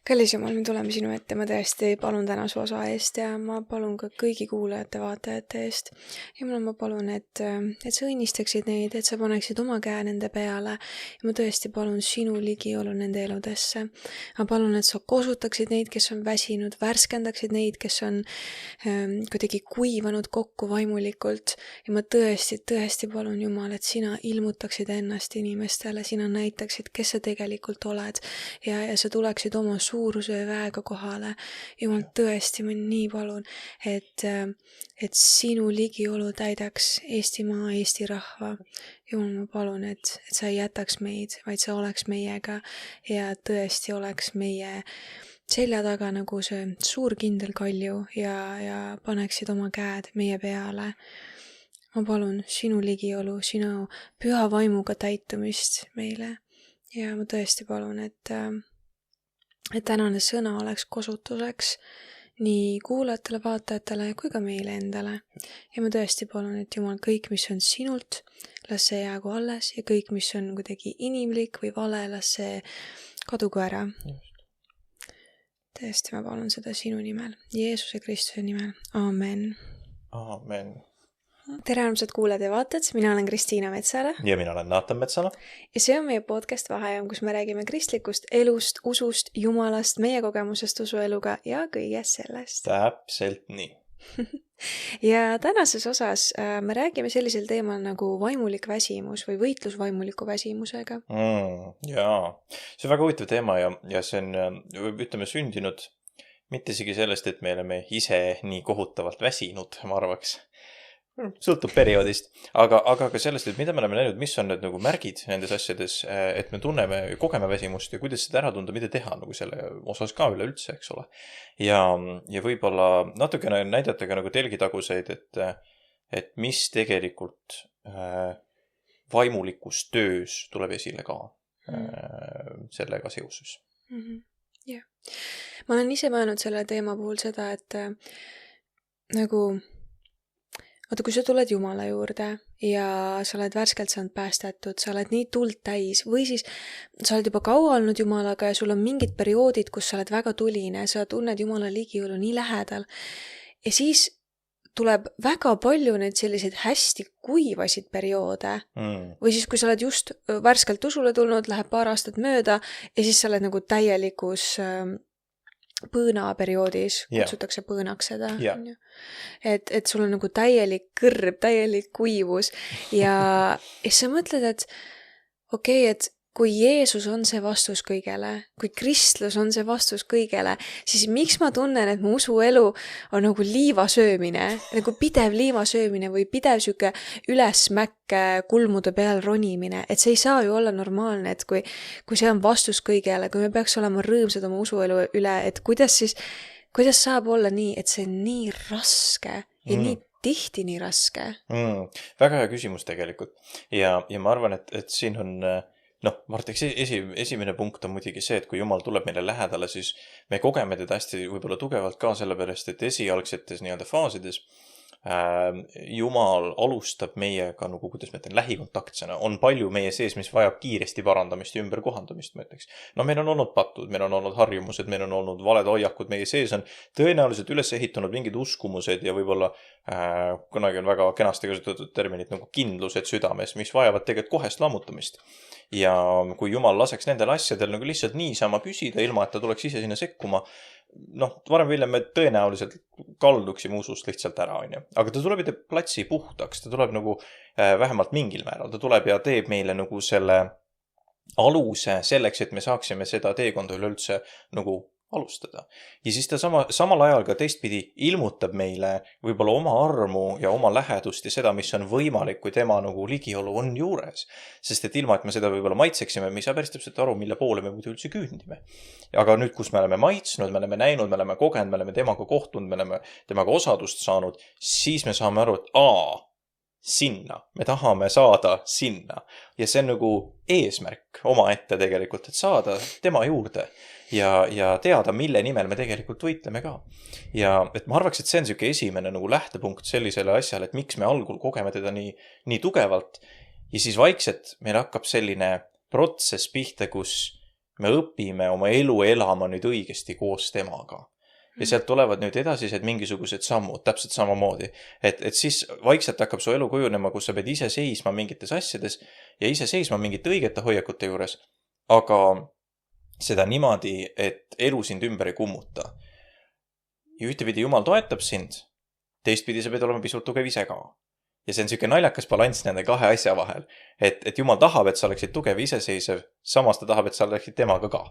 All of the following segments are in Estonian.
Kallis Jumal, me tuleme sinu ette, ma tõesti palun täna su osa eest ja ma palun ka kõigi kuulajate, vaatajate eest. Jumal, ma palun, et sa õnnistaksid neid, et sa paneksid oma käe nende peale ja ma tõesti palun sinu ligiolu nende eludesse. Ma palun, et sa kosutaksid neid, kes on väsinud, värskendaksid neid, kes on kuidagi kuivanud kokku vaimulikult ja ma tõesti palun, Jumal, et sina ilmutaksid ennast inimestele, sina näitaksid, kes sa tegelikult oled ja sa tuleksid oma suuruse väega kohale. Jumal, tõesti, ma nii palun, et sinu ligiolu täidaks Eestimaa, Eesti rahva. Jumal, ma palun, et sa ei jätaks meid, vaid sa oleks meiega ja tõesti oleks meie selja taga nagu see suur kindel kalju ja paneksid oma käed meie peale. Ma palun sinu ligiolu, sinu püha vaimuga täitumist meile ja ma tõesti palun, et tänane sõna oleks kosutuseks nii kuulajatele, vaatajatele kui ka meile endale. Ja ma tõesti palun, et Jumal, kõik, mis on sinult, las see jäägu alles ja kõik, mis on kuidagi inimlik või vale, las see kadugu ära. Tõesti, ma palun seda sinu nimel, Jeesuse Kristuse nimel. Aamen. Aamen. Tere armsad kuulajad ja vaatajad, mina olen Kristiina Metsala. Ja mina olen Naatan Metsala. Ja see on meie podcast Vaheajaam, kus me räägime kristlikust elust, usust, Jumalast, meie kogemusest usueluga ja kõigest sellest. Täpselt nii. Ja tänases osas me räägime sellisel teemal nagu vaimulik väsimus või võitlus vaimuliku väsimusega. Jaa, see on väga huvitav teema ja see on, ütleme, sündinud mitte isegi sellest, et me oleme ise nii kohutavalt väsinud, ma arvaks. Sõltub perioodist, aga ka sellest, et mida me oleme näinud, mis on need nagu märgid nendes asjades, et me tunneme, kogeme väsimust ja kuidas seda ära tunda, mida teha nagu selle osas ka üleüldse, eks ole. Ja võib-olla natukene näidata ka nagu telgitaguseid, et mis tegelikult vaimulikus töös tuleb esile ka sellega seoses. Jah. Ma olen ise mõelnud selle teema puhul seda, et nagu vaata, kui sa tuled Jumala juurde ja sa oled värskelt saanud päästetud, sa oled nii tuld täis või siis sa oled juba kaua olnud Jumalaga ja sul on mingid perioodid, kus sa oled väga tuline, sa tunned Jumala ligiolu nii lähedal ja siis tuleb väga palju neid selliseid hästi kuivasid perioode või siis kui sa oled just värskelt usule tulnud, läheb paar aastat mööda ja siis sa oled nagu täielikus põõnaperioodis, kutsutakse põõnaks seda. Et sul on nagu täielik kõrb, täielik kuivus ja sa mõtled, et okei, et kui Jeesus on see vastus kõigele, kui kristlus on see vastus kõigele, siis miks ma tunnen, et mu usuelu on nagu liivasöömine, nagu pidev liivasöömine või pidev süke ülesmäkke kulmude peal ronimine, et see ei saa ju olla normaalne, et kui see on vastus kõigele, kui me peaks olema rõõmsad oma usuelu üle, et kuidas saab olla nii, et see on nii raske ja nii tihti nii raske? Väga hea küsimus tegelikult ja ma arvan, et siin on ma arvaks, esimene punkt on muidugi see, et kui Jumal tuleb meile lähedale, siis me kogeme teda hästi võib-olla tugevalt ka sellepärast, et esialgsetes nii-öelda faasides Jumal alustab meiega, nagu kuidas ma ütlen, lähikontaktsena. On palju meie sees, mis vajab kiiresti parandamist ja ümberkohandamist, ma ütleks. Meil on olnud patud, meil on olnud harjumused, meil on olnud valed hoiakud, meie sees on tõenäoliselt üles ehitunud mingid uskumused ja võib-olla kunagi on väga kenasti kasutatud terminit nagu kindlused südames, mis vajavad tegelikult kohest lammutamist. Ja kui Jumal laseks nendel asjadel nagu lihtsalt niisama püsida, ilma et ta tuleks ise sinna sekkuma, varem või hiljem me tõenäoliselt kalduksime usust lihtsalt ära, aga ta tuleb ja teeb platsi puhtaks, ta tuleb nagu vähemalt mingil määral, ta tuleb ja teeb meile nagu selle aluse selleks, et me saaksime seda teekonda üleüldse nagu alustada. Ja siis ta samal ajal ka teistpidi ilmutab meile võib-olla oma armu ja oma lähedust ja seda, mis on võimalik, kui tema nagu ligiolu on juures. Sest et ilma, et me seda võib-olla maitseksime, me ei saa päris täpselt aru, mille poole me muidu üldse küündime. Aga nüüd, kus me oleme maitsnud, me oleme näinud, me oleme kogenud, me oleme temaga kohtunud, me oleme temaga osadust saanud, siis me saame aru, et sinna, me tahame saada sinna. Ja see on nagu eesmärk omaette tegelikult, et saada tema juurde ja teada, mille nimel me tegelikult võitleme ka. Ja et ma arvaks, et see on selline esimene nagu lähtepunkt sellisele asjale, et miks me algul kogeme teda nii tugevalt ja siis vaikselt meil hakkab selline protsess pihta, kus me õpime oma elu elama nüüd õigesti koos temaga. Ja sealt tulevad nüüd edasised mingisugused sammud, täpselt samamoodi. Et siis vaikselt hakkab su elu kujunema, kus sa pead ise seisma mingites asjades ja ise seisma mingite õigete hoiakute juures. Aga seda niimoodi, et elu sind ümber ei kummuta. Ja ühtepidi Jumal toetab sind, teistpidi sa pead olema pisut tugev ise ka. Ja see on selline naljakas balanss nende kahe asja vahel. Et Jumal tahab, et sa oleksid tugev iseseisev, samas ta tahab, et sa oleksid temaga ka.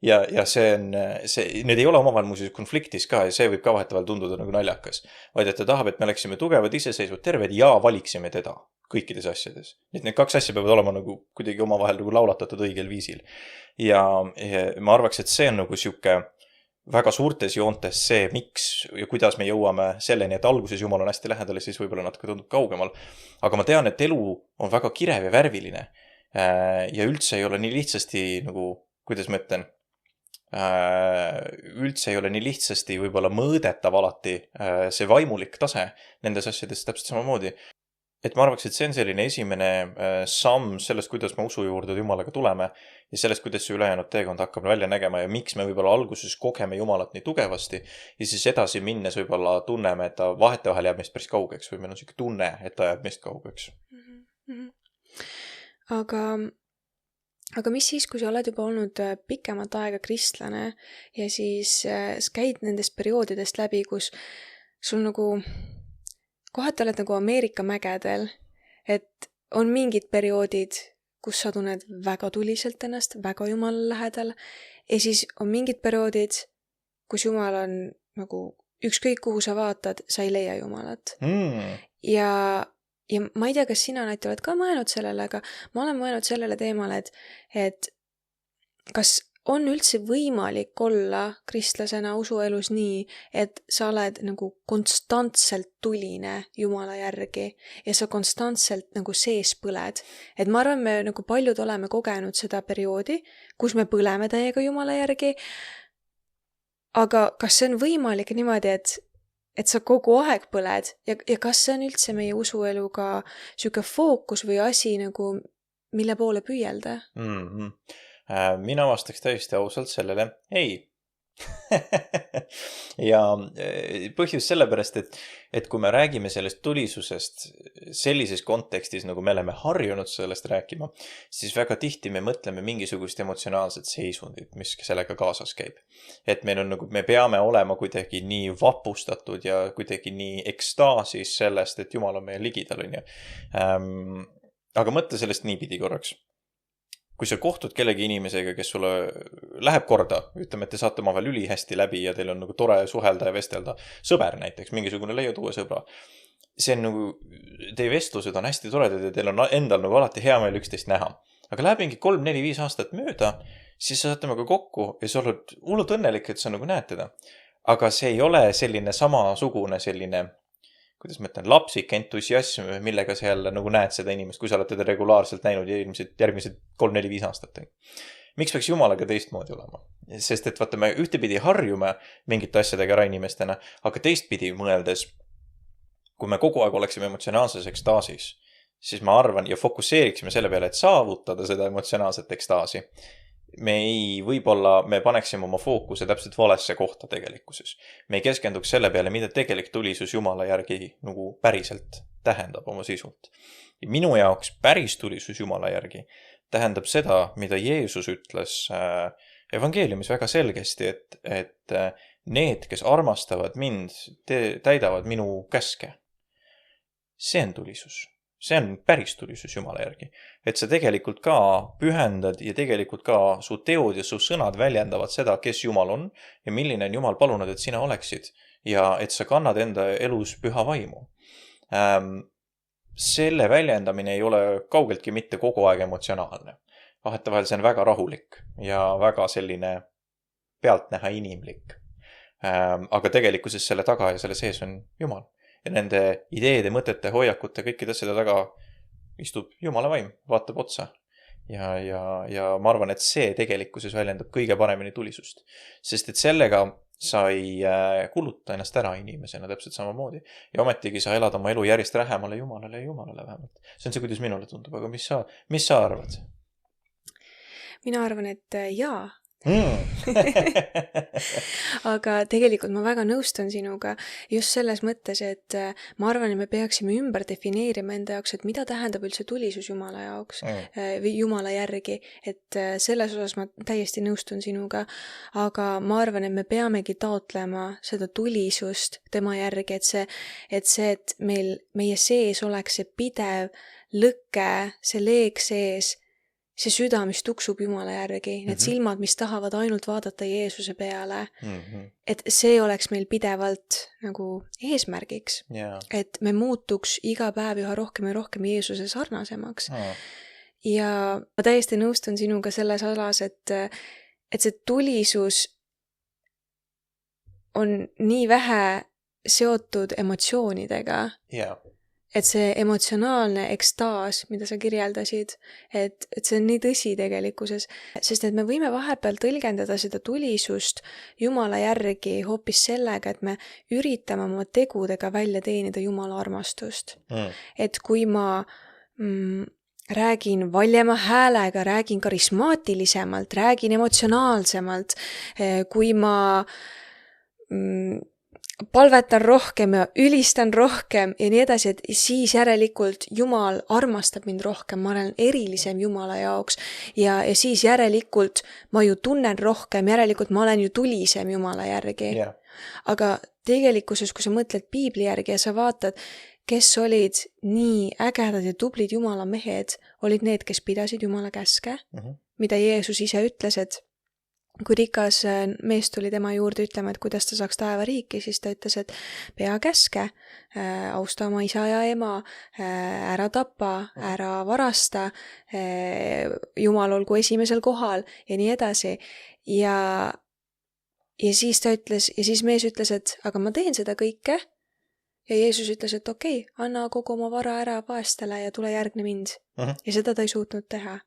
Ja see on, need ei ole omavahel muuseas konfliktis ka ja see võib ka vahetevahel tunduda nagu naljakas. Vaid et ta tahab, et me oleksime tugevad, iseseisvad, terved ja valiksime teda kõikides asjades. Need kaks asja peavad olema nagu kuidagi omavahel nagu laulatatud õigel viisil. Ja ma arvaks, et see on nagu siuke väga suurtes joontes see, miks ja kuidas me jõuame selleni, et alguses Jumal on hästi lähedal ja siis võib-olla natuke tundub kaugemal. Aga ma tean, et elu on väga kirev ja värviline. Ja üldse ei ole nii lihtsasti nagu, kuidas ma ütlen, üldse ei ole nii lihtsasti võib-olla mõõdetav alati see vaimulik tase nendes asjades täpselt samamoodi. Et ma arvaks, et see on selline esimene samm sellest, kuidas me usu juurde Jumalaga tuleme ja sellest, kuidas see ülejäänud teekond hakkab välja nägema ja miks me võib-olla alguses kogeme Jumalat nii tugevasti ja siis edasi minnes võib-olla tunneme, et ta vahetevahel jääb meist päris kaugeks või meil on selline tunne, et ta jääb meist kaugeks. Aga mis siis, kui sa oled juba olnud pikemat aega kristlane ja siis käid nendest perioodidest läbi, kus sul nagu kohati oled nagu Ameerika mägedel, et on mingid perioodid, kus sa tunned väga tuliselt ennast, väga Jumala lähedal ja siis on mingid perioodid, kus Jumal on nagu ükskõik kuhu sa vaatad, sa ei leia Jumalat. Ja ma ei tea, kas sina näite oled ka mõelnud sellele, aga ma olen mõelnud sellele teemale, et kas on üldse võimalik olla kristlasena usuelus nii, et sa oled nagu konstantselt tuline Jumala järgi ja sa konstantselt nagu sees põled. Et ma arvan, me nagu paljud oleme kogenud seda perioodi, kus me põleme täiega Jumala järgi, aga kas see on võimalik niimoodi, et sa kogu aeg põled ja kas see on üldse meie usueluga siuke fookus või asi nagu, mille poole püüelda? Mina vastaks täiesti ausalt sellele ei. Ja põhjus sellepärast, et kui me räägime sellest tulisusest sellises kontekstis, nagu me oleme harjunud sellest rääkima, siis väga tihti me mõtleme mingisugust emotsionaalset seisundit, mis sellega kaasas käib. Et meil on nagu, me peame olema kuidagi nii vapustatud ja kuidagi nii ekstaasis sellest, et Jumal on meie ligidal, on ju. Aga mõtle sellest niipidi korraks. Kui sa kohtud kellegi inimesega, kes sulle läheb korda, ütleme, et te saate omavahel ülihästi läbi ja teil on nagu tore suhelda ja vestelda, sõber näiteks, mingisugune leiad uue sõbra. See on nagu, teie vestlused on hästi toredad ja teil on endal nagu alati hea meel üksteist näha. Aga läheb mingi 3, 4, 5 aastat mööda, siis sa saad temaga kokku ja sa oled hullult õnnelik, et sa nagu näed teda. Aga see ei ole selline samasugune selline, kuidas ma ütlen, lapsik entusiasm, millega sa jälle nagu näed seda inimest, kui sa oled teda regulaarselt näinud ja järgmised 3, 4, 5 aastat. Miks peaks Jumalaga teistmoodi olema? Sest et vaata, me ühtepidi harjume mingite asjadega ära inimestena, aga teistpidi mõeldes, kui me kogu aeg oleksime emotsionaalses ekstaasis, siis ma arvan ja fokusseeriksime selle peale, et saavutada seda emotsionaalset ekstaasi. Võib-olla me paneksime oma fookuse täpselt valesse kohta tegelikkuses. Me ei keskenduks selle peale, mida tegelik tulisus Jumala järgi nagu päriselt tähendab oma sisult. Ja minu jaoks päris tulisus Jumala järgi tähendab seda, mida Jeesus ütles evangeeliumis väga selgesti, et need, kes armastavad mind, täidavad minu käske. See on tulisus. See on päris tulisus Jumala järgi. Et sa tegelikult ka pühendad ja tegelikult ka su teod ja su sõnad väljendavad seda, kes Jumal on ja milline on Jumal palunud, et sina oleksid ja et sa kannad enda elus püha vaimu. Selle väljendamine ei ole kaugeltki mitte kogu aeg emotsionaalne. Vahetevahel see on väga rahulik ja väga selline pealtnäha inimlik. Aga tegelikkuses selle taga ja selle sees on Jumal. Ja nende ideede, mõtete, hoiakute, kõikide asjade taga istub Jumala vaim, vaatab otsa. Ja ma arvan, et see tegelikkuses väljendab kõige paremini tulisust. Sest et sellega sa ei kuluta ennast ära inimesena täpselt samamoodi. Ja ometigi sa elad oma elu järjest lähemale Jumalale ja Jumalale vähemalt. See on see, kuidas minule tundub, aga mis sa arvad? mina arvan, et jaa. Mm. Aga tegelikult ma väga nõustun sinuga just selles mõttes, et ma arvan, et me peaksime ümber defineerima enda jaoks, et mida tähendab üldse tulisus Jumala jaoks või Jumala järgi, et selles osas ma täiesti nõustun sinuga, aga ma arvan, et me peamegi taotlema seda tulisust tema järgi, et meie sees oleks see pidev lõke, see leeg sees, see süda, mis tuksub Jumala järgi, need silmad, mis tahavad ainult vaadata Jeesuse peale, et see oleks meil pidevalt nagu eesmärgiks, et me muutuks iga päev üha rohkem ja rohkem Jeesuse sarnasemaks. Ja ma täiesti nõustun sinuga selles alas, et see tulisus on nii vähe seotud emotsioonidega. Et see emotsionaalne ekstaas, mida sa kirjeldasid, et see on nii tõsi tegelikkuses, sest et me võime vahepeal tõlgendada seda tulisust Jumala järgi hoopis sellega, et me üritame oma tegudega välja teenida Jumala armastust. Et kui ma räägin valjema häälega, räägin karismaatilisemalt, räägin emotsionaalsemalt, kui ma palvetan rohkem ja ülistan rohkem ja nii edasi, et siis järelikult Jumal armastab mind rohkem, ma olen erilisem Jumala jaoks ja siis järelikult ma ju tunnen rohkem, järelikult ma olen ju tulisem Jumala järgi. Aga tegelikkuses, kui sa mõtled piibli järgi ja sa vaatad, kes olid nii ägedad ja tublid Jumala mehed, olid need, kes pidasid Jumala käske, mida Jeesus ise ütles, et kui rikas mees tuli tema juurde ütlema, et kuidas ta saaks taevariiki, siis ta ütles, et pea käske, austa oma isa ja ema, ära tapa, ära varasta, Jumal olgu esimesel kohal ja nii edasi. Ja siis ta ütles, ja siis mees ütles, et aga ma teen seda kõike. Ja Jeesus ütles, et okei, anna kogu oma vara ära vaestele ja tule järgne mind. Ja seda ta ei suutnud teha.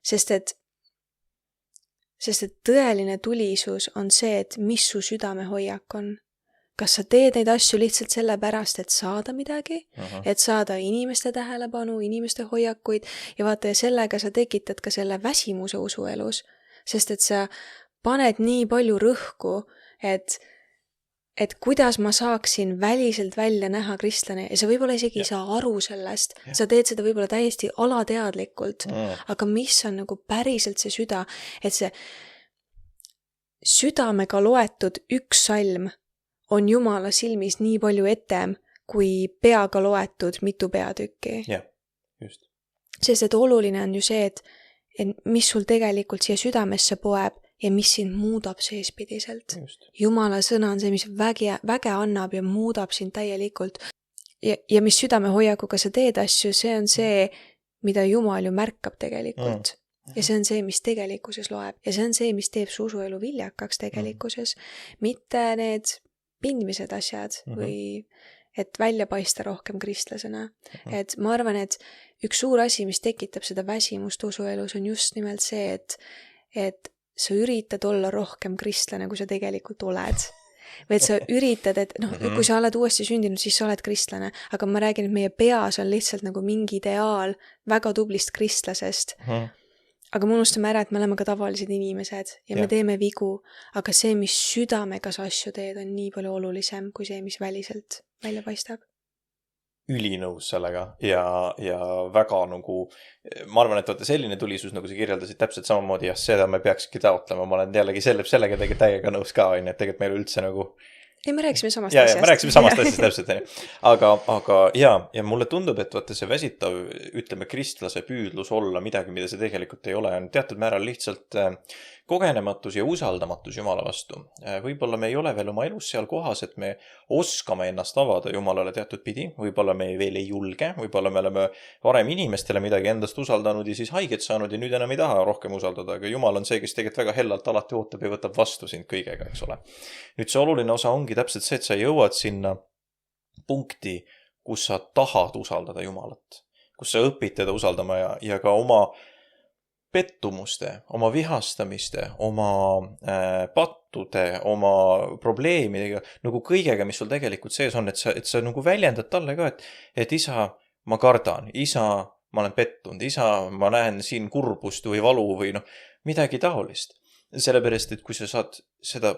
Sest et tõeline tulisus on see, et mis su südame hoiak on. Kas sa teed neid asju lihtsalt sellepärast, et saada midagi, et saada inimeste tähelepanu, inimeste hoiakuid ja vaata, ja sellega sa tekitad ka selle väsimuse usuelus, sest et sa paned nii palju rõhku, et kuidas ma saaksin väliselt välja näha kristlane ja sa võib-olla isegi ei saa aru sellest, sa teed seda võib-olla täiesti alateadlikult, aga mis on nagu päriselt see süda, et see südamega loetud üks salm on Jumala silmis nii palju etem kui peaga loetud mitu peatükki. Just. Sest et oluline on ju see, et mis sul tegelikult siia südamesse poeb ja mis sind muudab seespidiselt. Jumala sõna on see, mis väge annab ja muudab sind täielikult. Ja mis südame hoiakuga sa teed asju, see on see, mida Jumal ju märkab tegelikult. Ja see on see, mis tegelikkuses loeb. Ja see on see, mis teeb su usuelu viljakaks tegelikkuses. Mitte need pindmised asjad või et välja paista rohkem kristlasena. Et ma arvan, et üks suur asi, mis tekitab seda väsimust usuelus, on just nimelt see, et sa üritad olla rohkem kristlane, kui sa tegelikult oled. Või et sa üritad, et kui sa oled uuesti sündinud, siis sa oled kristlane. Aga ma räägin, et meie peas on lihtsalt nagu mingi ideaal väga tublist kristlasest. Aga me unustame ära, et me oleme ka tavalised inimesed ja me teeme vigu. Aga see, mis südamega sa asju teed, on nii palju olulisem kui see, mis väliselt välja paistab. Ülinõus sellega ja väga nagu, ma arvan, et selline tulisus, nagu sa kirjeldasid täpselt samamoodi ja seda me peakski taotlema, ma olen jällegi sellega täiega nõus ka, et tegelikult meil üldse nagu ei, me rääksime samast asjast. Me rääksime samast asjast täpselt. Aga ja mulle tundub, et vaata see väsitav, ütleme, kristlase püüdlus olla midagi, mida see tegelikult ei ole, on teatud määral lihtsalt kogenematus ja usaldamatus Jumala vastu. Võib-olla me ei ole veel oma elus seal kohas, et me oskame ennast avada Jumalale teatud pidi, võib-olla me veel ei julge, võib-olla me oleme varem inimestele midagi endast usaldanud ja siis haiget saanud ja nüüd enam ei taha rohkem usaldada, aga Jumal on see, kes tegelikult väga hellalt alati ootab ja võtab vastu sind kõigega, eks ole. Nüüd see oluline osa ongi täpselt see, et sa jõuad sinna punkti, kus sa tahad usaldada Jumalat, kus sa õpid teda usaldama ja ka oma pettumuste, oma vihastamiste, oma pattude, oma probleemidega, nagu kõigega, mis sul tegelikult sees on, et sa nagu väljendad talle ka, et isa, ma kardan, isa, ma olen pettunud, isa, ma näen siin kurbust või valu või midagi taolist. Sellepärast, et kui sa saad seda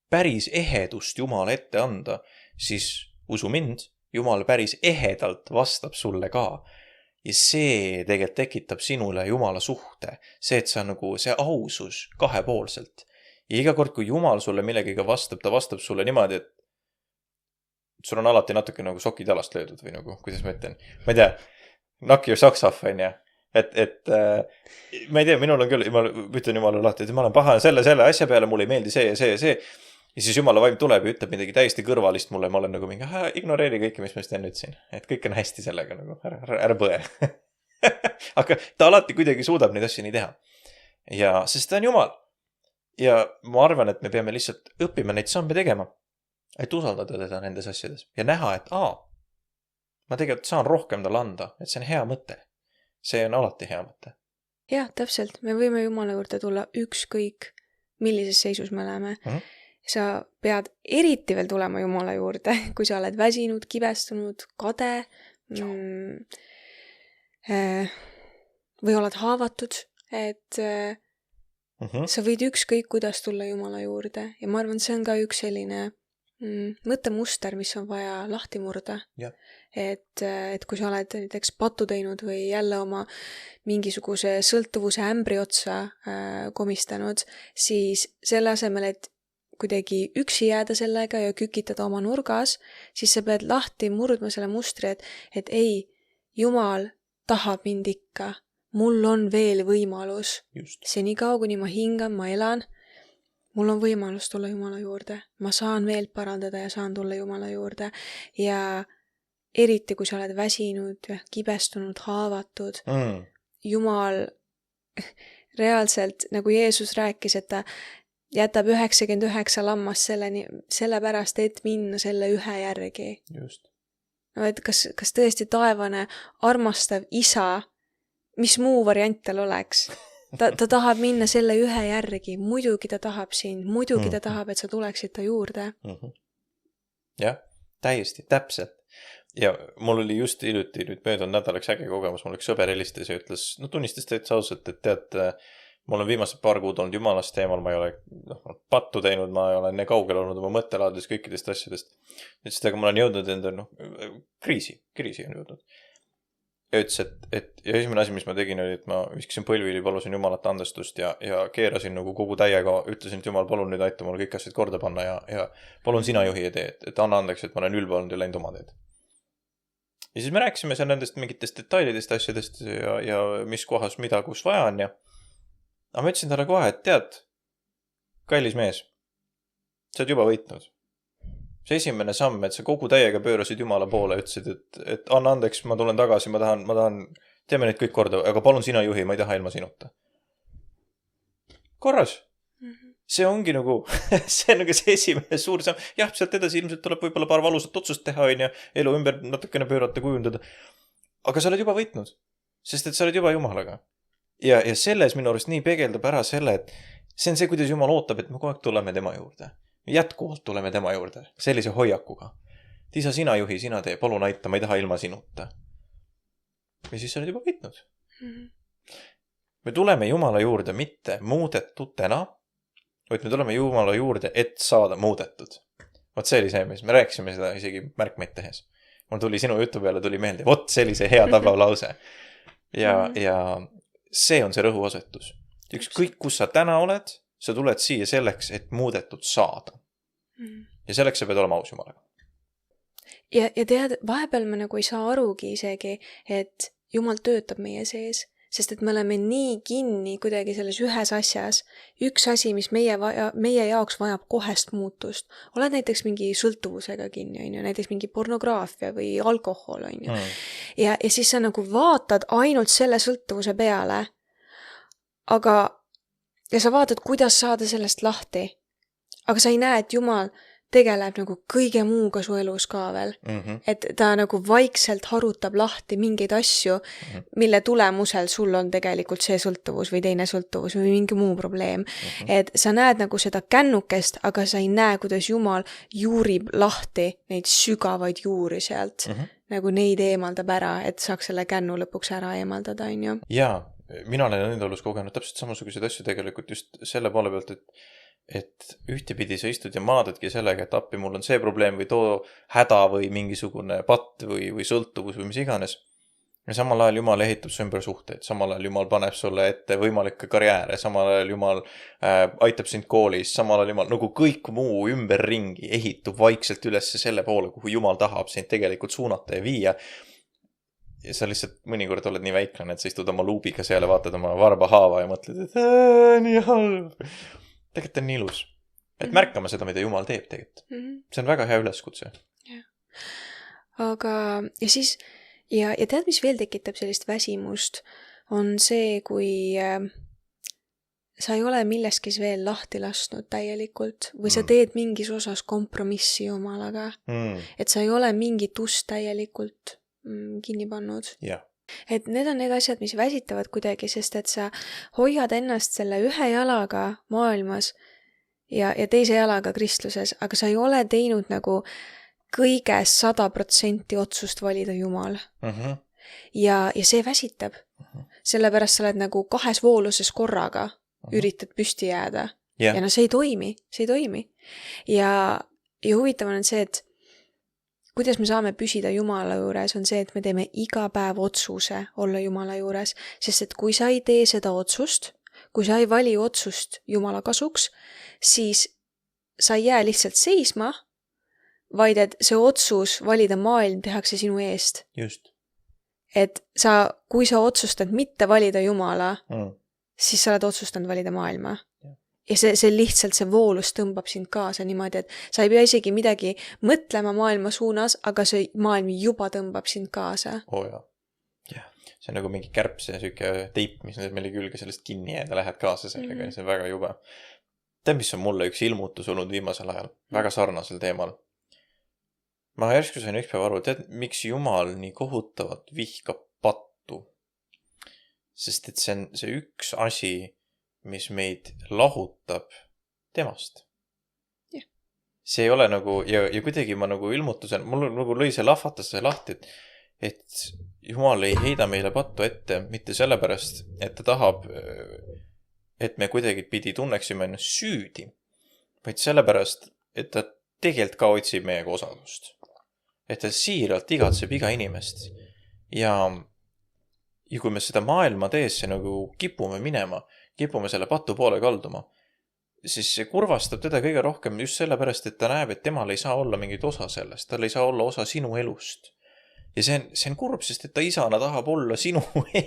päris ehedust Jumala ette anda, siis usu mind, Jumal päris ehedalt vastab sulle ka. Ja see tegelikult tekitab sinule Jumala suhte. See, et sa nagu, see ausus kahepoolselt. Ja iga kord, kui Jumal sulle millegiga vastab, ta vastab sulle niimoodi, et sul on alati natuke nagu sokid jalast löödud või nagu, kuidas ma ütlen. Ma ei tea, knock your socks off, on ju. Ma ei tea, minul on küll, ma ütlen Jumalale alati, et ma olen pahane selle asja peale, mulle ei meeldi see ja see ja see. Ja siis Jumala vaim tuleb ja ütleb midagi täiesti kõrvalist mulle, ma olen nagu mingi, ignoreeri kõike, mis ma just enne ütlesin. Et kõik on hästi sellega nagu, ära põe. Aga ta alati kuidagi suudab neid asju nii teha. Ja sest ta on Jumal. Ja ma arvan, et me peame lihtsalt õppima neid samme tegema, et usaldada teda nendes asjades ja näha, et ma tegelikult saan rohkem talle anda, et see on hea mõte. See on alati hea mõte. Jah, täpselt. Me võime Jumala juurde tulla ükskõik, millises seisus me oleme. Sa pead eriti veel tulema Jumala juurde, kui sa oled väsinud, kibestunud, kade või oled haavatud, et sa võid ükskõik kuidas tulla Jumala juurde ja ma arvan, see on ka üks selline mõttemuster, mis on vaja lahti murda. Ja. Et kui sa oled näiteks pattu teinud või jälle oma mingisuguse sõltuvuse ämbri otsa komistanud, siis selle asemel, et kuidagi üksi jääda sellega ja kükitada oma nurgas, siis sa pead lahti murdma selle mustri, et ei, Jumal tahab mind ikka. Mul on veel võimalus. Just. See nii kaua, kuni ma hingan, ma elan, mul on võimalus tulla Jumala juurde. Ma saan veel parandada ja saan tulla Jumala juurde. Ja eriti, kui sa oled väsinud, kibestunud, haavatud, Jumal reaalselt, nagu Jeesus rääkis, et ta jätab 99 lammast selle pärast, et minna selle ühe järgi. Just. No, et kas tõesti taevane armastav isa, mis muu variant tal oleks? Ta tahab minna selle ühe järgi, muidugi ta tahab sind, muidugi ta tahab, et sa tuleksid ta juurde. Jah, täiesti, täpselt. Ja mul oli just hiljuti nüüd möödunud nädalaks äge kogemus, mul üks sõber helistas ja ütles, tunnistas täitsa ausalt, et tead, mul on viimased paar kuud olnud Jumalast teemal, ma ei ole pattu teinud, ma ei ole enne kaugel olnud oma mõttelaadis kõikidest asjadest. Ütles, aga ma olen jõudnud enda kriisi on jõudnud. Ja ütles, et esimene asi, mis ma tegin, oli, et ma viskasin põlvili, palusin Jumalat andestust ja keerasin nagu kogu täiega, ütlesin, et Jumal, palun nüüd aita mul kõik asjad korda panna ja palun sina juhi ja tee, et anna andeks, et ma olen ülbe olnud ja läinud oma teed. Ja siis me rääkisime seal nendest mingitest detailidest asjadest ja mis kohas, mida, kus vaja on ja aga ma ütlesin talle kohe, et tead, kallis mees, sa oled juba võitnud. See esimene samm, et sa kogu täiega pöörasid Jumala poole, ütlesid, et anna andeks, ma tulen tagasi, ma tahan, teeme neid kõik korda, aga palun sina juhi, ma ei taha ilma sinuta. Korras. See ongi nagu, see on nagu see esimene suur samm. Jah, sealt edasi ilmselt tuleb võib-olla paar valusat otsust teha, elu ümber natukene pöörata, kujundada. Aga sa oled juba võitnud, sest et sa oled juba Jumalaga. Ja selles minu arust nii peegeldab ära selle, et see on see, kuidas Jumal ootab, et me kogu aeg tuleme tema juurde. Jätkuvalt tuleme tema juurde, sellise hoiakuga. Isa, sina juhi, sina tee, palun aita, ma ei taha ilma sinuta. Ja siis sa oled juba võitnud. Me tuleme Jumala juurde mitte muudetutena, vaid me tuleme Jumala juurde, et saada muudetud. Vot see oli see, mis me rääkisime seda isegi märkmeid tehes. Mul tuli sinu jutu peale, tuli meelde, vot sellise hea tabav lause. Ja see on see rõhuasetus. Ükskõik, kus sa täna oled, sa tuled siia selleks, et muudetud saada. Ja selleks sa pead olema aus Jumalaga. Ja tead, vahepeal me nagu ei saa arugi isegi, et Jumal töötab meie sees, sest et me oleme nii kinni kuidagi selles ühes asjas. Üks asi, mis meie jaoks vajab kohest muutust. Oled näiteks mingi sõltuvusega kinni, on ju, näiteks mingi pornograafia või alkohol, on ju. Ja siis sa nagu vaatad ainult selle sõltuvuse peale, ja sa vaatad, kuidas saada sellest lahti. Aga sa ei näe, et Jumal tegeleb nagu kõige muuga su elus ka veel. Et ta nagu vaikselt harutab lahti mingeid asju, mille tulemusel sul on tegelikult see sõltuvus või teine sõltuvus või mingi muu probleem. Et sa näed nagu seda kännukest, aga sa ei näe, kuidas Jumal juurib lahti neid sügavaid juuri sealt. Nagu neid eemaldab ära, et saaks selle kännu lõpuks ära eemaldada, on ju. Jaa, mina olen enda elus kogenud täpselt samasuguseid asju tegelikult just selle poole pealt, et ühtepidi sa istud ja maadadki sellega, et appi mul on see probleem või too häda või mingisugune patt või sõltuvus või mis iganes. Ja samal ajal Jumal ehitab su ümber suhteid, samal ajal Jumal paneb sulle ette võimalikke karjääre, samal ajal Jumal aitab sind koolis, samal ajal Jumal, nagu kõik muu ümberringi ehitub vaikselt üles selle poole, kuhu Jumal tahab sind tegelikult suunata ja viia. Ja sa lihtsalt mõnikord oled nii väiklane, et sa istud oma luubiga seal ja vaatad oma varba haava ja mõtled, et nii halb. Tegelikult on nii ilus. Et märkama seda, mida Jumal teeb tegelikult. See on väga hea üleskutse. Aga, ja siis, ja tead, mis veel tekitab sellist väsimust, on see, kui sa ei ole milleski veel lahti lasknud täielikult või sa teed mingis osas kompromissi Jumalaga. Et sa ei ole mingit ust täielikult kinni pannud. Yeah. Et need on need asjad, mis väsitavad kuidagi, sest et sa hoiad ennast selle ühe jalaga maailmas ja teise jalaga kristluses, aga sa ei ole teinud nagu kõige 100% otsust valida Jumal. Ja see väsitab. Sellepärast sa oled nagu kahes vooluses korraga üritad püsti jääda. Ja no see ei toimi. Ja huvitav on see, et kuidas me saame püsida Jumala juures, on see, et me teeme iga päev otsuse olla Jumala juures, sest et kui sa ei tee seda otsust, kui sa ei vali otsust Jumala kasuks, siis sa ei jää lihtsalt seisma, vaid et see otsus valida maailm tehakse sinu eest. Just. Et kui sa otsustad mitte valida Jumala, siis sa oled otsustanud valida maailma. Ja see lihtsalt, see voolus tõmbab sind kaasa niimoodi, et sa ei pea isegi midagi mõtlema maailma suunas, aga see maailm juba tõmbab sind kaasa. Jah. See on nagu mingi kärps ja süke teip, mis nüüd meile külge sellest kinni ja lähed kaasa sellega. See on väga jube. Tead, mis on mulle üks ilmutus olnud viimasel ajal? Väga sarnasel teemal. Ma järsku sain üks päev aru, tead, miks Jumal nii kohutavalt vihkab pattu? Sest et see on see üks asi, mis meid lahutab temast. Yeah. See ei ole nagu, ja kuidagi ma nagu ilmutusen, mul nagu lõi see lahvatas see lahti, et Jumal ei heida meile pattu ette, mitte sellepärast, et ta tahab, et me kuidagi pidi tunneksime ennast süüdi, vaid sellepärast, et ta tegelikult ka otsib meiega osalust. Et ta siiralt igatseb iga inimest. Ja kui me seda maailma teesse nagu kipume minema, kipume selle patu poole kalduma, siis see kurvastab teda kõige rohkem just sellepärast, et ta näeb, et temal ei saa olla mingit osa sellest. Tal ei saa olla osa sinu elust. Ja see on kurb, sest et ta isana tahab olla sinu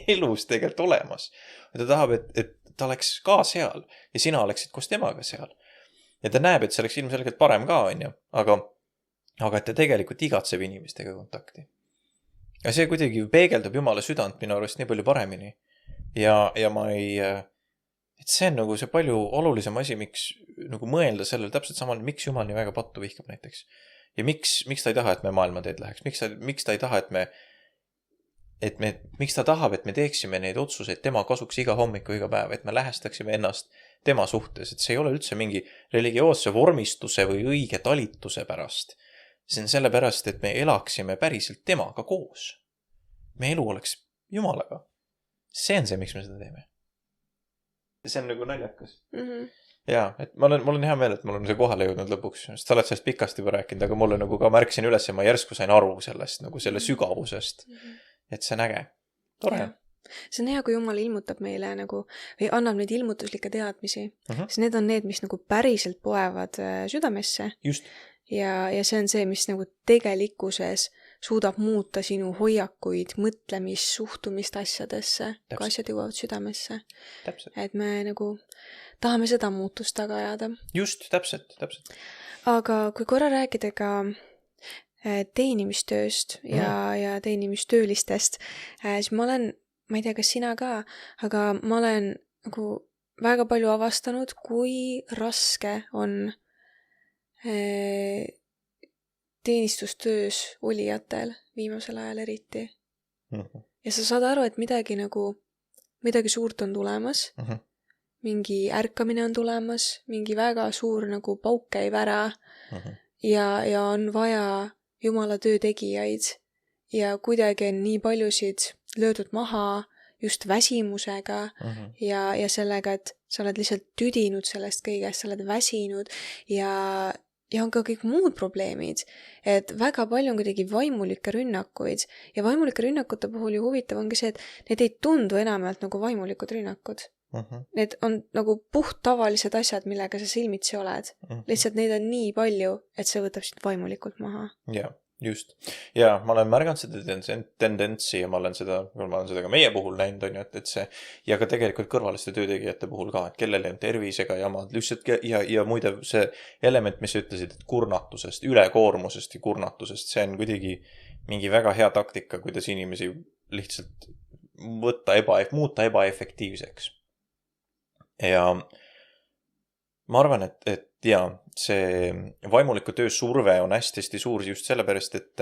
elus tegelikult olemas. Ja ta tahab, et ta oleks ka seal ja sina oleksid koos temaga seal. Ja ta näeb, et see oleks ilmselgelt parem ka, on ju. Aga et ta tegelikult igatseb inimestega kontakti. Ja see kuidagi peegeldab Jumala südant minu arust nii palju paremini. Ja ma ei... Et see on nagu see palju olulisem asi, miks nagu mõelda sellele täpselt samal, miks Jumal nii väga pattu vihkab näiteks. Ja miks ta ei taha, et me maailma teed läheks? Miks ta ei taha, miks ta tahab, et me teeksime neid otsuseid tema kasuks iga hommiku, iga päev, et me lähestaksime ennast tema suhtes. Et see ei ole üldse mingi religioosse vormistuse või õige talituse pärast. See on selle pärast, et me elaksime päriselt temaga koos. Me elu oleks Jumalaga. See on see, miks me seda teeme. See on nagu naljakas. Jaa, et mul on hea meel, et mul on see kohale jõudnud lõpuks. Sa oled sellest pikast juba rääkinud, aga mulle nagu ka märksin üles ja ma järsku sain aru sellest, nagu selle sügavusest. Et see on äge. Tore. Ja. See on hea, kui Jumal ilmutab meile nagu, või annab neid ilmutuslikke teadmisi. Siis need on need, mis nagu päriselt poevad südamesse. Just. Ja see on see, mis nagu tegelikkuses suudab muuta sinu hoiakuid, mõtlemist, suhtumist asjadesse, kui asjad jõuavad südamesse. Täpselt. Et me nagu tahame seda muutust taga ajada. Just, täpselt. Aga kui korra rääkida ka teenimistööst ja teenimistöölistest, siis ma ei tea, kas sina ka, aga ma olen nagu väga palju avastanud, kui raske on teenistustöös olijatel viimasel ajal eriti. Ja sa saad aru, et midagi suurt on tulemas, mingi ärkamine on tulemas, mingi väga suur nagu pauk käib ära ja on vaja Jumala töö tegijaid ja kuidagi on nii paljusid löödud maha just väsimusega ja sellega, et sa oled lihtsalt tüdinud sellest kõigest, sa oled väsinud ja on ka kõik muud probleemid, et väga palju on kuidagi vaimulikke rünnakuid ja vaimulike rünnakute puhul ju huvitav ongi see, et need ei tundu enamalt nagu vaimulikud rünnakud. Need on nagu puht tavalised asjad, millega sa silmitsi oled. Lihtsalt neid on nii palju, et see võtab sind vaimulikult maha. Jaa, just. Ja ma olen märganud seda tendentsi ja ma olen seda ka meie puhul näinud, on ju, et see, ja ka tegelikult kõrvaliste töötegijate puhul ka, et kellel on tervisega jamad, lihtsalt ja muide see element, mis ütlesid, et kurnatusest, ülekoormusest ja kurnatusest, see on kuidagi mingi väga hea taktika, kuidas inimesi lihtsalt muuta ebaefektiivseks. Ja ma arvan, et ja, see vaimuliku töö surve on hästi suur just sellepärast, et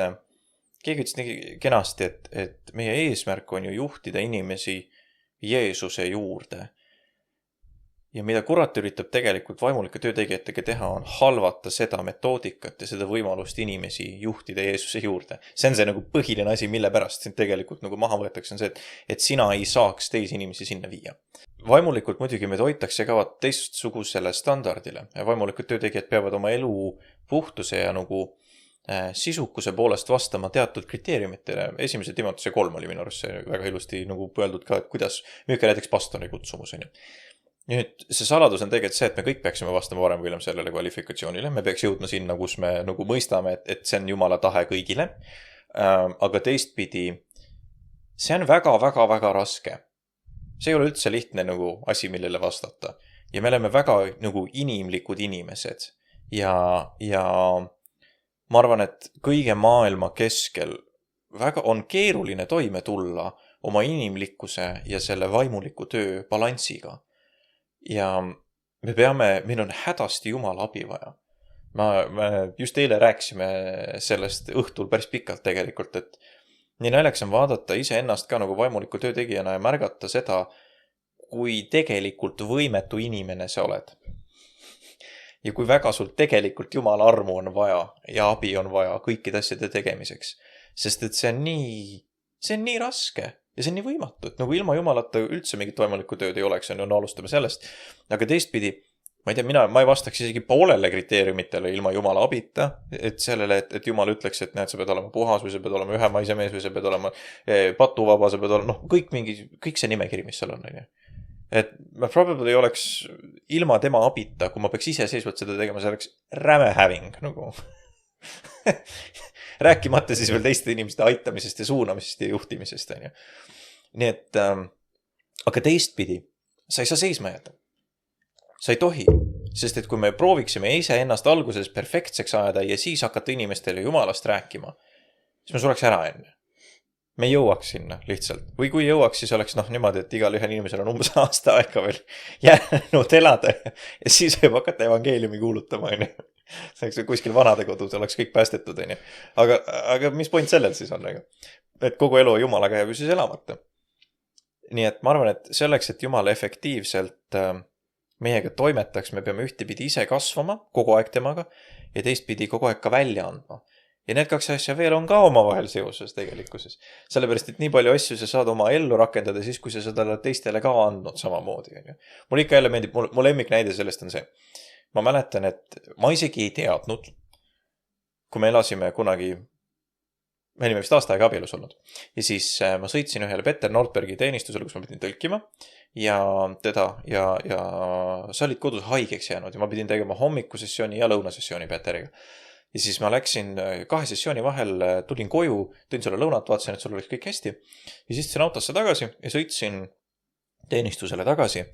keegi ütles nii kenasti, et meie eesmärk on ju juhtida inimesi Jeesuse juurde. Ja mida kurat üritab tegelikult vaimulike töötegijatega teha, on halvata seda metoodikat ja seda võimalust inimesi juhtida Jeesuse juurde. See on see nagu põhiline asi, mille pärast sind tegelikult nagu maha võetakse, on see, et sina ei saaks teisi inimesi sinna viia. Vaimulikult muidugi meid hoitakse ka teistsugusele standardile. Vaimulikud töötegijad peavad oma elu puhtuse ja nagu sisukuse poolest vastama teatud kriteeriumitele. Esimese Timotuse 3 oli minu arust see väga ilusti nagu öeldud ka, et kuidas müüke näiteks pastori kutsumus on ju. Nüüd see saladus on tegelikult see, et me kõik peaksime vastama varem või hiljem sellele kvalifikatsioonile. Me peaks jõudma sinna, kus me nagu mõistame, et see on Jumala tahe kõigile. Aga teistpidi, see on väga raske. See ei ole üldse lihtne nagu asi, millele vastata. Ja me oleme väga nagu inimlikud inimesed. Ja ma arvan, et kõige maailma keskel väga on keeruline toime tulla oma inimlikkuse ja selle vaimuliku töö balansiga. Ja meil on hädasti Jumala abi vaja. Me just eile rääkisime sellest õhtul päris pikalt tegelikult, et nii naljaks on vaadata iseennast ka nagu vaimuliku töötegijana ja märgata seda, kui tegelikult võimetu inimene sa oled. Ja kui väga sul tegelikult Jumala armu on vaja ja abi on vaja kõikide asjade tegemiseks. Sest et see on nii raske. Ja see on nii võimatu, et nagu ilma Jumalata üldse mingit vaimulikku tööd ei oleks, on alustame sellest. Aga teistpidi, ma ei tea, ma ei vastaks isegi poolele kriteeriumitele ilma Jumala abita, et sellele, et Jumal ütleks, et näed, sa pead olema puhas või sa pead olema ühemaise mees või sa pead olema patuvaba, sa pead olema, kõik see nimekiri, mis seal on. Et ma probably oleks ilma tema abita, kui ma peaks ise seisvalt seda tegema, see oleks räme häving nagu. Rääkimata siis veel teiste inimeste aitamisest ja suunamisest ja juhtimisest. Nii et, aga teistpidi, sa ei saa seisma jääda. Sa ei tohi, sest et kui me prooviksime ise ennast alguses perfektseks ajada ja siis hakata inimestele Jumalast rääkima, siis me sureks ära enne. Me ei jõuaks sinna lihtsalt. Või kui jõuaks, siis oleks niimoodi, et igal ühel inimesel on umbes aasta aega veel jäänud elada ja siis võib hakata evangeeliumi kuulutama. See oleks kuskil vanadekodus, oleks kõik päästetud. Aga mis point sellel siis on? Et kogu elu Jumalaga jääb ju siis elamata. Nii et ma arvan, et selleks, et Jumal efektiivselt meiega toimetaks, me peame ühtepidi ise kasvama kogu aeg temaga ja teistpidi kogu aeg ka välja andma. Ja need kaks asja veel on ka omavahel seoses tegelikkuses. Sellepärast, et nii palju asju sa saad oma ellu rakendada siis, kui sa seda teistele ka andnud samamoodi. Mul ikka jälle meeldib, mu lemmik näide sellest on see. Ma mäletan, et ma isegi ei teadnud, kui me elasime kunagi, me olime vist aasta aega abielus olnud. Ja siis ma sõitsin ühele Peter Nordbergi teenistusele, kus ma pidin tõlkima ja teda ja sa olid kodus haigeks jäänud ja ma pidin tegema hommikusessiooni ja lõunasessiooni Peteriga. Ja siis ma läksin 2 sessiooni vahel, tulin koju, tõin sulle lõunat, vaatasin, et sul oleks kõik hästi. Ja siis tõin autosse tagasi ja sõitsin teenistusele tagasi.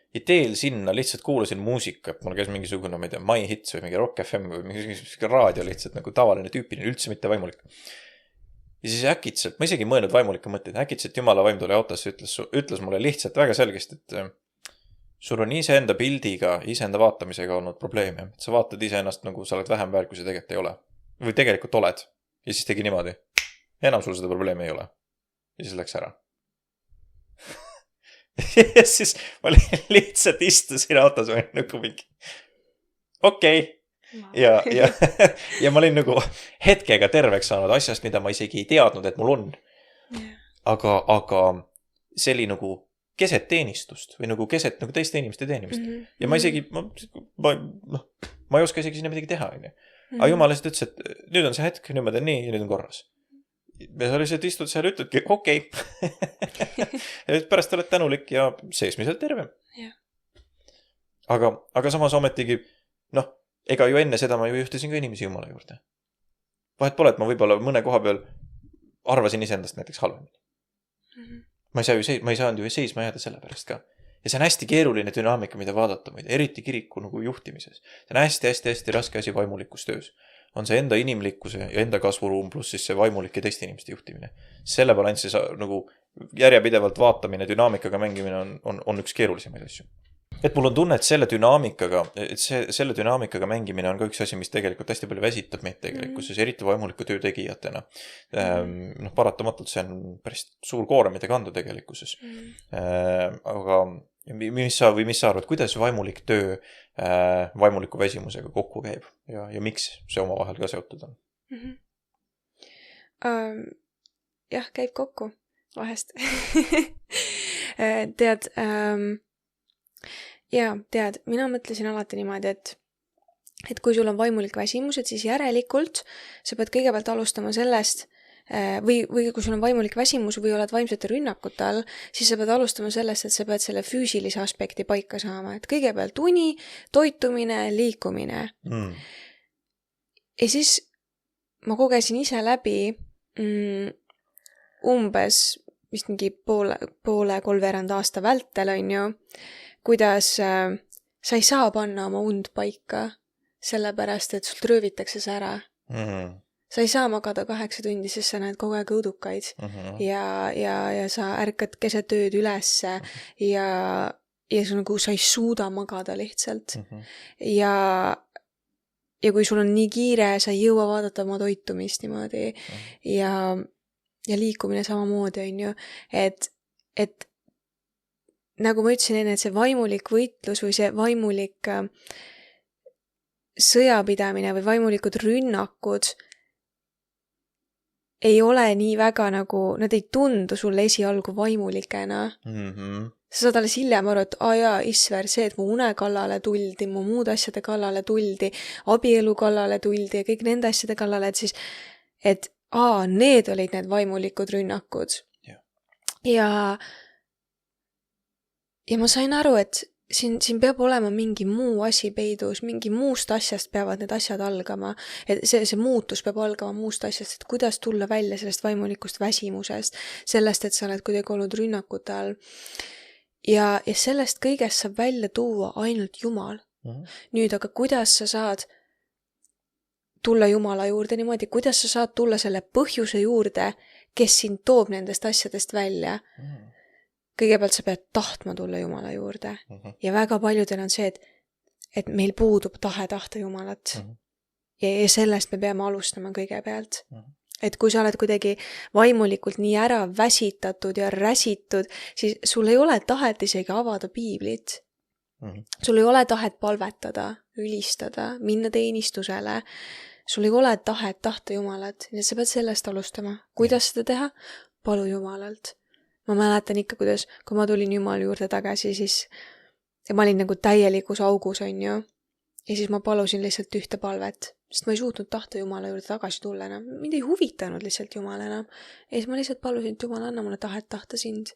Ja teel sinna lihtsalt kuulasin muusika, mul käis mingisugune, ma ei tea, My Hits või mingi Rock FM või mingi raadio lihtsalt nagu tavaline tüüpiline, üldse mitte vaimulik. Ja siis äkitselt, ma isegi mõelnud vaimulike mõtteid, äkitselt Jumala vaim tuli autosse, ütles mulle lihtsalt väga selgesti, et sul on iseenda pildiga, iseenda vaatamisega olnud probleeme. Sa vaatad iseennast nagu sa oled vähem väärt, kui sa tegelikult ei ole. Või tegelikult oled. Ja siis tegi niimoodi. Enam sul seda probleemi ei ole. Ja siis läks ära. Ja siis ma lihtsalt istusin autos nagu mingi. Okei. Ja ma olin nagu hetkega terveks saanud asjast, mida ma isegi ei teadnud, et mul on. Aga see oli nagu keset teenistust või nagu keset nagu teiste inimeste teenimist. Ja ma isegi, ma ei oska isegi sinna midagi teha, onju. Aga Jumal lihtsalt ütles, et nüüd on see hetk, nüüd ma teen nii ja nüüd on korras. Ja sa lihtsalt istud seal ja ütledki, okei. Ja pärast oled tänulik ja seesmiselt terve. Aga samas ometigi, ega ju enne seda ma ju juhtisin ka inimesi Jumala juurde. Vahet pole, et ma võib-olla mõne koha peal arvasin iseendast näiteks halvemini. Ma ei saanud ju seisma jääda selle pärast ka. Ja see on hästi keeruline dünaamika, mida vaadata, eriti kiriku nagu juhtimises. See on hästi raske asi vaimulikus töös. On see enda inimlikkuse ja enda kasvuruum pluss siis see vaimulik ja teiste inimeste juhtimine. Selle balanssi nagu järjepidevalt vaatamine, dünaamikaga mängimine on üks keerulisemaid asju. Et mul on tunne, et selle dünaamikaga mängimine on ka üks asi, mis tegelikult hästi palju väsitab meid tegelikkuses, eriti vaimuliku töö tegijatena. Paratamatult see on päris suur koorem, mida kanda tegelikkuses. Aga mis sa arvad, kuidas vaimulik töö vaimuliku väsimusega kokku käib ja miks see omavahel ka seotud on? Jah, käib kokku vahest. Tead, mina mõtlesin alati niimoodi, et kui sul on vaimulik väsimus, et siis järelikult sa pead kõigepealt alustama sellest, või kui sul on vaimulik väsimus või oled vaimsete rünnakute all, siis sa pead alustama sellest, et sa pead selle füüsilise aspekti paika saama, et kõigepealt uni, toitumine, liikumine. Ja siis ma kogesin ise läbi umbes vist mingi kolmveerand aasta vältel, on ju, kuidas sa ei saa panna oma und paika, sellepärast, et sult röövitakse see ära. Sa ei saa magada 8 tundi, sest sa näed kogu aeg õudukaid ja sa ärkad keset ööd ülesse ja nagu sa ei suuda magada lihtsalt. Ja kui sul on nii kiire, sa ei jõua vaadata oma toitumist niimoodi ja liikumine samamoodi, on ju, et nagu ma ütlesin enne, et see vaimulik võitlus või see vaimulik sõjapidamine või vaimulikud rünnakud ei ole nii väga nagu, nad ei tundu sulle esialgu vaimulikena. Sa saad alles hiljem aru, et Isver, see, et mu une kallale tuldi, mu muud asjade kallale tuldi, abielu kallale tuldi ja kõik nende asjade kallale, et siis, need olid need vaimulikud rünnakud. Ja ma sain aru, et siin peab olema mingi muu asi peidus, mingi muust asjast peavad need asjad algama. Et see muutus peab algama muust asjast, et kuidas tulla välja sellest vaimulikust väsimusest, sellest, et sa oled kuidagi olnud rünnakute all. Ja sellest kõigest saab välja tuua ainult Jumal. Nüüd, aga kuidas sa saad tulla Jumala juurde niimoodi, kuidas sa saad tulla selle põhjuse juurde, kes sind toob nendest asjadest välja? Kõigepealt sa pead tahtma tulla Jumala juurde. Ja väga paljudel on see, et meil puudub tahe tahta Jumalat. Ja sellest me peame alustama kõigepealt. Et kui sa oled kuidagi vaimulikult nii ära väsitatud ja räsitud, siis sul ei ole tahet isegi avada piiblit. Sul ei ole tahet palvetada, ülistada, minna teenistusele. Sul ei ole tahet tahta Jumalat. Nii et sa pead sellest alustama. Kuidas seda teha? Palu Jumalalt. Ma mäletan ikka, kuidas, kui ma tulin Jumala juurde tagasi, siis ma olin nagu täielikus augus, on ju. Ja siis ma palusin lihtsalt ühte palvet, sest ma ei suutnud tahta Jumala juurde tagasi tulla enam. Mind ei huvitanud lihtsalt Jumal enam. Ja siis ma lihtsalt palusin, et Jumal, anna mulle tahet tahta sind.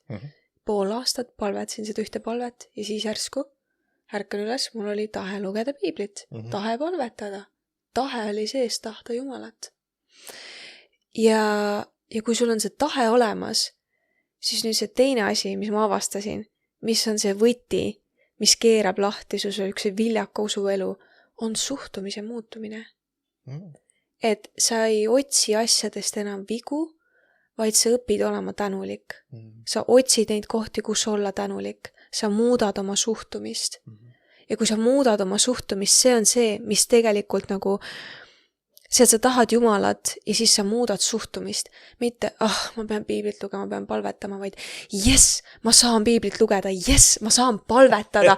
Pool aastat palvetsin seda ühte palvet ja siis järsku ärkan üles, mul oli tahe lugeda piiblit, tahe palvetada. Tahe oli sees tahta Jumalat. Ja kui sul on see tahe olemas, siis nüüd see teine asi, mis ma avastasin, mis on see võti, mis keerab lahti su üks viljaka usuelu, on suhtumise muutumine. Et sa ei otsi asjadest enam vigu, vaid sa õpid olema tänulik. Sa otsid neid kohti, kus olla tänulik. Sa muudad oma suhtumist. Ja kui sa muudad oma suhtumist, see on see, mis tegelikult nagu see, et sa tahad Jumalat ja siis sa muudad suhtumist. Mitte, ma pean piiblit lugema, ma pean palvetama, vaid ma saan piiblit lugeda, ma saan palvetada.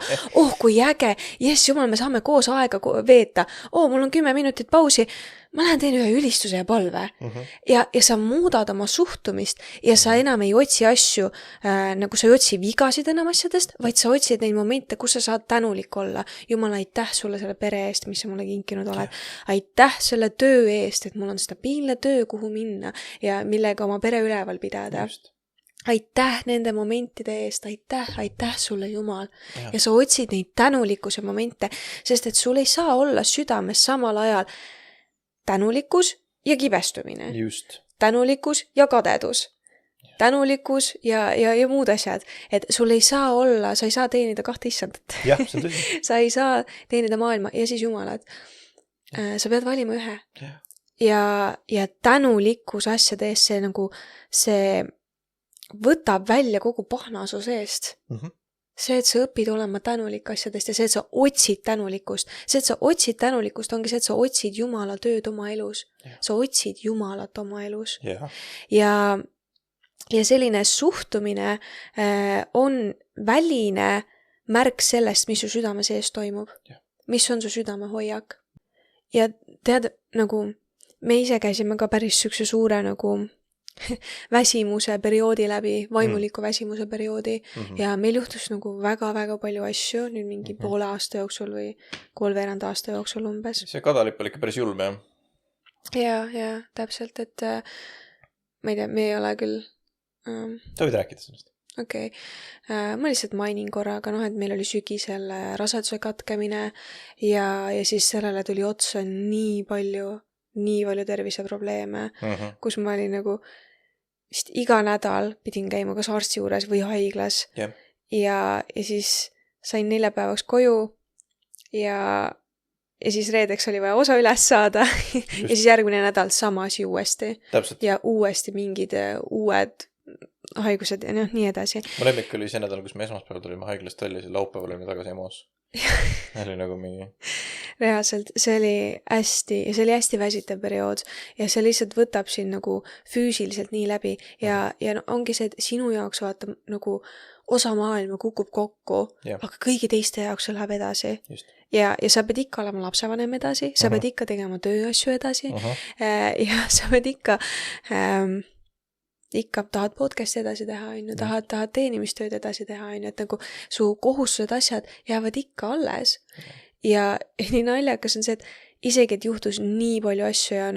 Kui äge, Jumal, me saame koos aega veeta. Mul on 10 minutit pausi. ma lähen teen ühe ülistuse ja palve. Ja sa muudad oma suhtumist ja sa enam ei otsi asju, nagu sa ei otsi vigasid enam asjadest, vaid sa otsid neid momente, kus sa saad tänulik olla. Jumal, aitäh sulle selle pere eest, mis sa mulle kinkinud oled. Aitäh selle töö eest, et mul on stabiilne töö, kuhu minna ja millega oma pere üleval pidada. Just. Aitäh nende momentide eest, aitäh sulle Jumal. Ja sa otsid neid tänulikkuse momente, sest et sul ei saa olla südames samal ajal tänulikkus ja kibestumine. Just. Tänulikkus ja kadedus. Tänulikkus ja muud asjad. Et sul ei saa olla, sa ei saa teenida kahte issandat. Jah, see on tõsi. Sa ei saa teenida maailma ja siis Jumalat. Sa pead valima ühe. Ja tänulikkus asjade eest, see nagu see võtab välja kogu pahnasu seest. See, et sa õpid olema tänulik asjadest ja see, et sa otsid tänulikkust. See, et sa otsid tänulikkust, ongi see, et sa otsid Jumala tööd oma elus. Sa otsid Jumalat oma elus. Ja selline suhtumine on väline märk sellest, mis su südame sees toimub. Mis on su südame hoiak. Ja tead, nagu me ise käisime ka päris sükse suure nagu väsimuse perioodi läbi, vaimuliku väsimuse perioodi ja meil juhtus nagu väga-väga palju asju nüüd mingi poole aasta jooksul või 3 aasta jooksul umbes. See kadalip oli ikka päris julm, jah? Ja, täpselt, et ma ei tea, me ei ole küll sa võid rääkida sellest. Okei. Ma lihtsalt mainin korra, aga et meil oli sügisel raseduse katkemine ja siis sellele tuli otsa nii palju terviseprobleeme, kus ma olin nagu vist iga nädal pidin käima kas arsti juures või haiglas ja siis sain 4 päevaks koju ja siis reedeks oli vaja osa üles saada ja siis järgmine nädal sama asi uuesti. Täpselt. Ja uuesti mingid uued haigused ja nii edasi. Mu lemmik oli see nädal, kus me esmaspäeval tulime haiglast välja ja laupäeval olime tagasi EMO-s. oli nagu mingi... Reaalselt, see oli hästi väsitav periood ja see lihtsalt võtab sind nagu füüsiliselt nii läbi ja ongi see, et sinu jaoks vaata nagu osa maailma kukub kokku, aga kõigi teiste jaoks see läheb edasi. Just. Ja sa pead ikka olema lapsevanem edasi, sa pead ikka tegema tööasju edasi ja sa pead ikka tahad podcasti edasi teha, tahad teenimistööd edasi teha, et nagu su kohustused asjad jäävad ikka alles. Ja nii naljakas on see, et isegi, et juhtus nii palju asju ja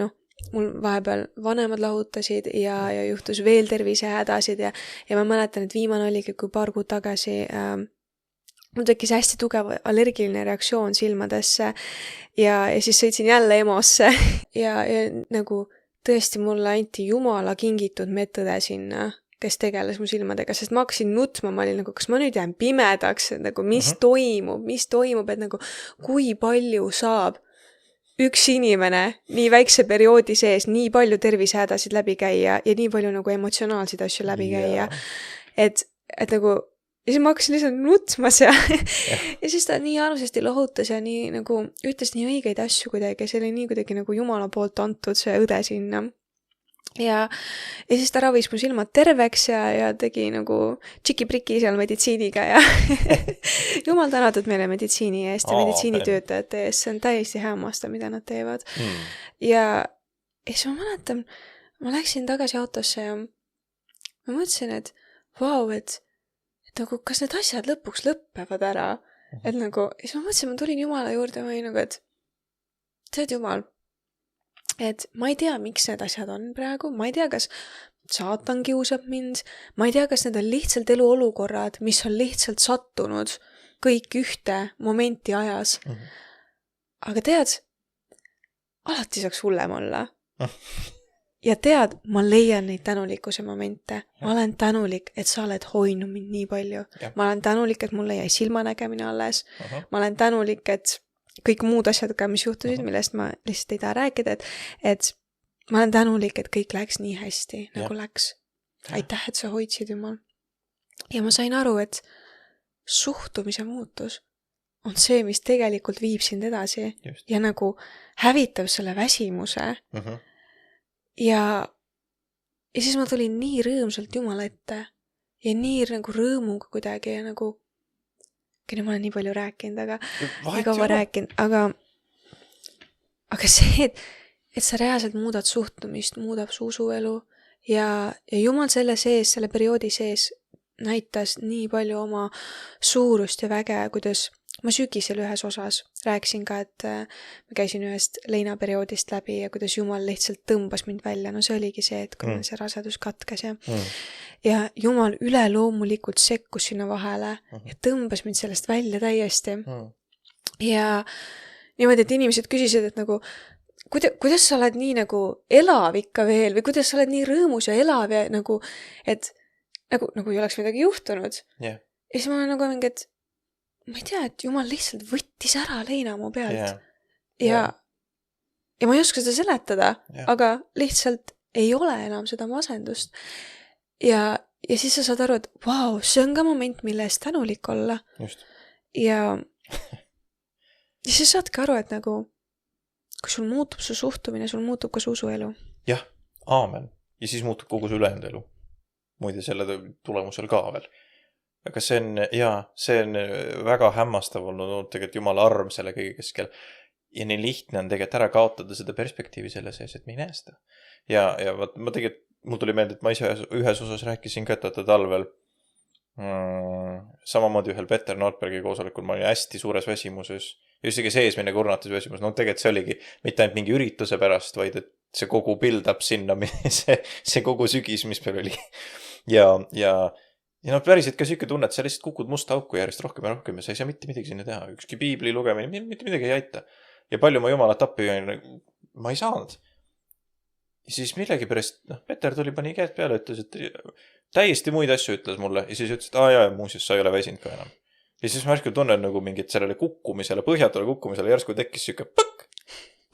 mul vahepeal vanemad lahutasid ja juhtus veel tervisehädasid ja ma mäletan, et viimane oligi, kui paar kuud tagasi mul tekkis hästi tugev allergiline reaktsioon silmadesse ja siis sõitsin jälle EMO-sse ja nagu tõesti mulle anti Jumala kingitud medõde sinna, kes tegeles mu silmadega, sest ma hakkasin nutma, ma olin nagu, kas ma nüüd jään pimedaks, et nagu mis toimub, et nagu kui palju saab üks inimene nii väikse perioodi sees nii palju tervisehädasid läbi käia ja nii palju nagu emotsionaalseid asju läbi käia. Et nagu ja siis ma hakkasin lihtsalt nutma ja siis ta nii armsasti lohutas ja nii nagu ütles nii õigeid asju kuidagi ja see oli nii kuidagi nagu Jumala poolt antud see õde sinna. Ja siis ta ravis mu silmad terveks ja tegi nagu tšiki-priki seal meditsiiniga ja Jumal tänatud meile meditsiini eest ja meditsiinitöötajate eest, see on täiesti hämmastav, mida nad teevad. Ja siis ma mäletan, ma läksin tagasi autosse ja ma mõtlesin, et vau, et nagu, kas need asjad lõpuks lõppevad ära? Et nagu, siis ma mõtlesin, ma tulin Jumala juurde ja ma olin nagu, et tead Jumal, et ma ei tea, miks need asjad on praegu, ma ei tea, kas saatan kiusab mind, ma ei tea, kas need on lihtsalt eluolukorrad, mis on lihtsalt sattunud kõik ühte momenti ajas. Aga tead, alati saaks hullem olla. Ja tead, ma leian neid tänulikkuse momente. Ma olen tänulik, et sa oled hoidnud mind nii palju. Ma olen tänulik, et mulle jäi silmanägemine alles. Ma olen tänulik, et kõik muud asjad ka, mis juhtusid, millest ma lihtsalt ei taha rääkida, et ma olen tänulik, et kõik läks nii hästi, nagu läks. Aitäh, et sa hoidsid, Jumal. Ja ma sain aru, et suhtumise muutus on see, mis tegelikult viib sind edasi. Ja nagu hävitab selle väsimuse. Ja siis ma tulin nii rõõmsalt Jumala ette ja nii nagu rõõmuga kuidagi ja nagu ma olen nii palju rääkinud, aga see, et sa reaalselt muudad suhtumist, muudab su usuelu ja Jumal selle sees, selle perioodi sees näitas nii palju oma suurust ja väge, kuidas ma sügisel ühes osas rääkisin ka, et ma käisin ühest leinaperioodist läbi ja kuidas Jumal lihtsalt tõmbas mind välja. No see oligi see, et kui see rasedus katkes ja Jumal üleloomulikult sekkus sinna vahele ja tõmbas mind sellest välja täiesti. Ja niimoodi, et inimesed küsisid, et nagu kuidas sa oled nii nagu elav ikka veel või kuidas sa oled nii rõõmus ja elav ja nagu, et nagu ei oleks midagi juhtunud. Yeah. Ja siis ma olen nagu mingi, et ma ei tea, et Jumal lihtsalt võttis ära leina mu pealt. Ja ma ei oska seda seletada, aga lihtsalt ei ole enam seda masendust. Ja siis sa saad aru, et vau, see on ka moment, mille eest tänulik olla. Just. Ja siis saadki aru, et nagu kui sul muutub su suhtumine, sul muutub ka su usuelu. Jah, aamen. Ja siis muutub kogu su ülejäänud elu. Muide selle tulemusel ka veel. Aga see on väga hämmastav olnud tegelikult Jumala arm selle kõige keskel. Ja nii lihtne on tegelikult ära kaotada seda perspektiivi selle sees, et me ei näe seda. Ja ma tegelikult, mul tuli meelde, et ma ise ühes osas rääkisin ka, et talvel samamoodi ühel Peter Nordbergi koosolekul ma olin hästi suures väsimuses. Ja isegi see eesmine kurnatus väsimus. No tegelikult see oligi mitte ainult mingi ürituse pärast, vaid et see kogu build-up sinna, see kogu sügis, mis meil oli. Ja päriselt ka siuke tunne, et sa lihtsalt kukud musta auku järjest rohkem ja rohkem ja sa ei saa mitte midagi sinna teha. Ükski piibli lugemine, mitte midagi ei aita. Ja palju ma Jumalat appi ma ei saanud. Ja siis millegi pärast, Peter tuli pani käed peale, ütles, et täiesti muid asju ütles mulle ja siis ütles, et muuseas, sa ei ole väsinud ka enam. Ja siis ma ärsku tunnen nagu mingit sellele kukkumisele, põhjatule kukkumisele järsku tekkis siuke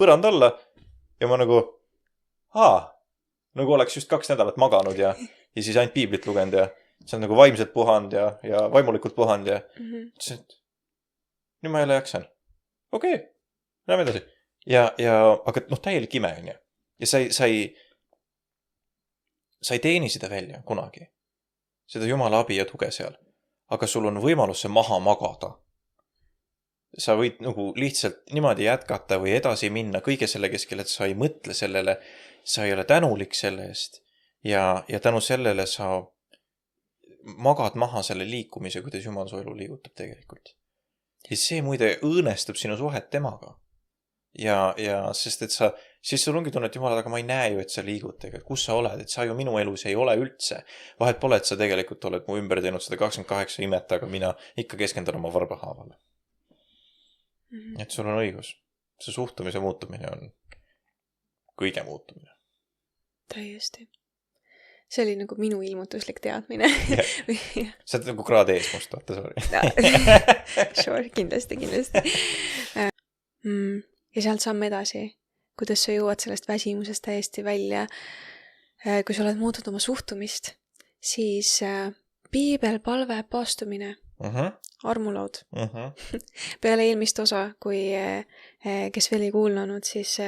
põrand alla ja ma nagu oleks just 2 nädalat maganud ja siis ainult piiblit lugenud ja see on nagu vaimselt puhand ja vaimulikult puhand ja ütlesin, et nüüd ma jälle jaksan. Okei, läheme edasi. Aga täielik ime on ja. Ja sa ei teeni seda välja kunagi. Seda Jumala abi ja tuge seal. Aga sul on võimalus see maha magada. Sa võid nagu lihtsalt niimoodi jätkata või edasi minna kõige selle keskel, et sa ei mõtle sellele, sa ei ole tänulik selle eest ja tänu sellele sa magad maha selle liikumise, kuidas Jumal su elu liigutab tegelikult. Ja see muide õõnestab sinu suhet temaga. Ja sest et siis sul ongi tunne, et Jumal, aga ma ei näe ju, et sa liigud tegelikult. Kus sa oled? Et sa ju minu elus ei ole üldse. Vahet pole, et sa tegelikult oled mu ümber teinud 128 imet, aga mina ikka keskendun oma varbahaavale. Et sul on õigus. See suhtumise muutumine on kõige muutumine. Täiesti. See oli nagu minu ilmutuslik teadmine. Sa oled nagu kraad ees must, vaata, sorry. Sure, kindlasti. Ja sealt samme edasi, kuidas sa jõuad sellest väsimusest täiesti välja. Kui sa oled muutnud oma suhtumist, siis piibel, palve, paastumine, armulood. Peale eelmist osa, kui kes veel ei kuulanud, siis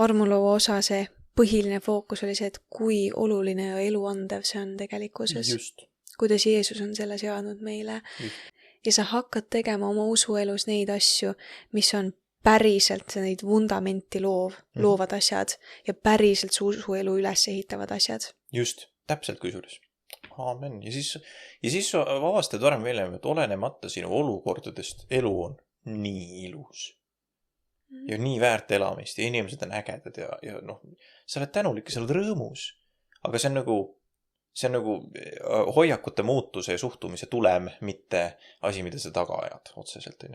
armuloo osa see põhiline fookus oli see, et kui oluline ja eluandev see on tegelikkuses. Just. Kuidas Jeesus on selle seadnud meile. Ja sa hakkad tegema oma usuelus neid asju, mis on päriselt neid vundamenti loovad asjad ja päriselt su usuelu üles ehitavad asjad. Just, täpselt kusjuures. Aamen. Ja siis sa avastad varem veel, et olenemata sinu olukordadest elu on nii ilus. Ja nii väärt elamist ja inimesed on ägedad ja sa oled tänulik ja sa oled rõõmus. Aga see on nagu hoiakute muutuse ja suhtumise tulem, mitte asi, mida sa taga ajad otseselt.